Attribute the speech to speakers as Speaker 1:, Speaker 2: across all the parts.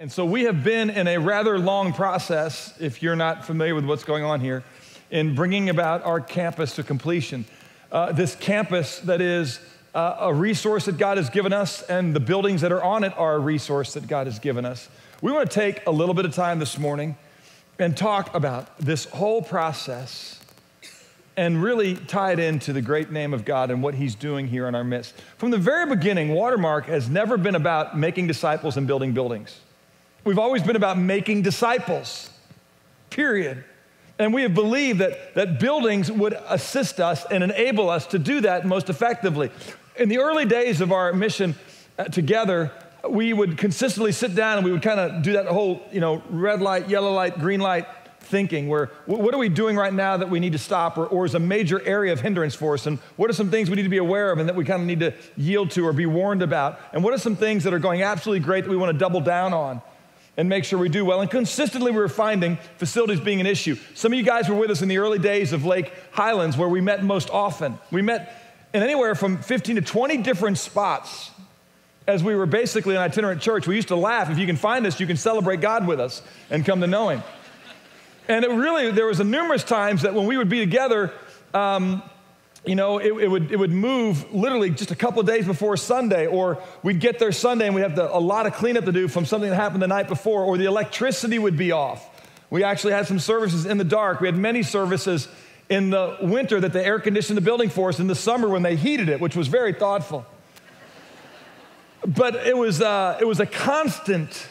Speaker 1: And so we have been in a rather long process, if you're not familiar with what's going on here, in bringing about our campus to completion. This campus that is a resource that God has given us, and the buildings that are on it are a resource that God has given us. We want to take a little bit of time this morning and talk about this whole process and really tie it into the great name of God and what he's doing here in our midst. From the very beginning, Watermark has never been about making disciples and building buildings. We've always been about making disciples, period. And we have believed that buildings would assist us and enable us to do that most effectively. In the early days of our mission together, we would consistently sit down and we would kind of do that whole, red light, yellow light, green light thinking, where what are we doing right now that we need to stop or is a major area of hindrance for us? And what are some things we need to be aware of and that we kind of need to yield to or be warned about? And what are some things that are going absolutely great that we want to double down on and make sure we do well? And consistently we were finding facilities being an issue. Some of you guys were with us in the early days of Lake Highlands, where we met most often. We met in anywhere from 15 to 20 different spots as we were basically an itinerant church. We used to laugh, if you can find us, you can celebrate God with us and come to know him. And there was numerous times that when we would be together, it would move literally just a couple of days before Sunday, or we'd get there Sunday and we'd have a lot of cleanup to do from something that happened the night before, or the electricity would be off. We actually had some services in the dark. We had many services in the winter that they air conditioned the building for us, in the summer when they heated it, which was very thoughtful. But it was a constant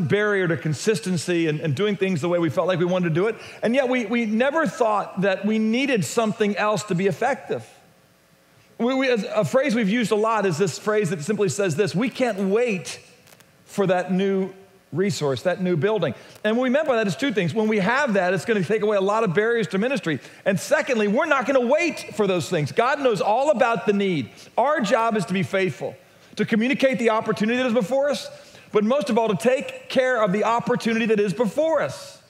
Speaker 1: barrier to consistency and doing things the way we felt like we wanted to do it. And yet we never thought that we needed something else to be effective. A phrase we've used a lot is this phrase that simply says this: we can't wait for that new resource, that new building. And what we meant by that is two things. When we have that, it's going to take away a lot of barriers to ministry. And secondly, we're not going to wait for those things. God knows all about the need. Our job is to be faithful, to communicate the opportunity that is before us, but most of all, to take care of the opportunity that is before us.